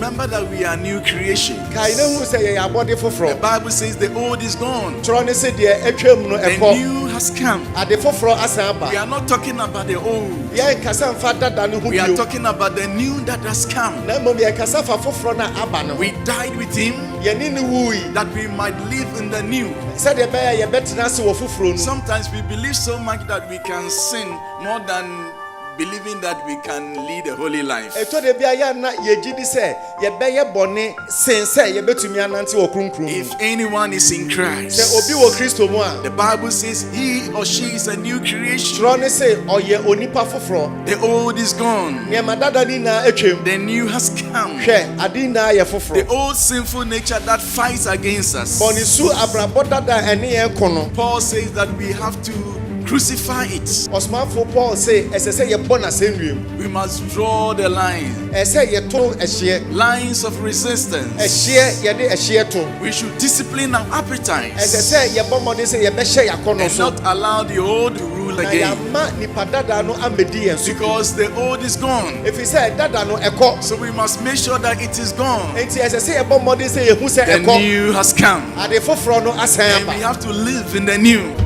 Remember that we are new creation. The The Bible says the old is gone. The The new has come. new We are not talking about the old. We are talking about the new that has come. We died with him that we might live in the new. Sometimes we believe so much that we can sin more than believing that we can lead a holy life. If anyone is in Christ, the Bible says he or she is a new creation. The old is gone. The new has come. The old sinful nature that fights against us. Paul says that we have to crucify it. We must draw the line. Lines of resistance. We should discipline our appetites and not allow the old to rule again. Because the old is gone. So we must make sure that it is gone. The new has come. And we have to live in the new.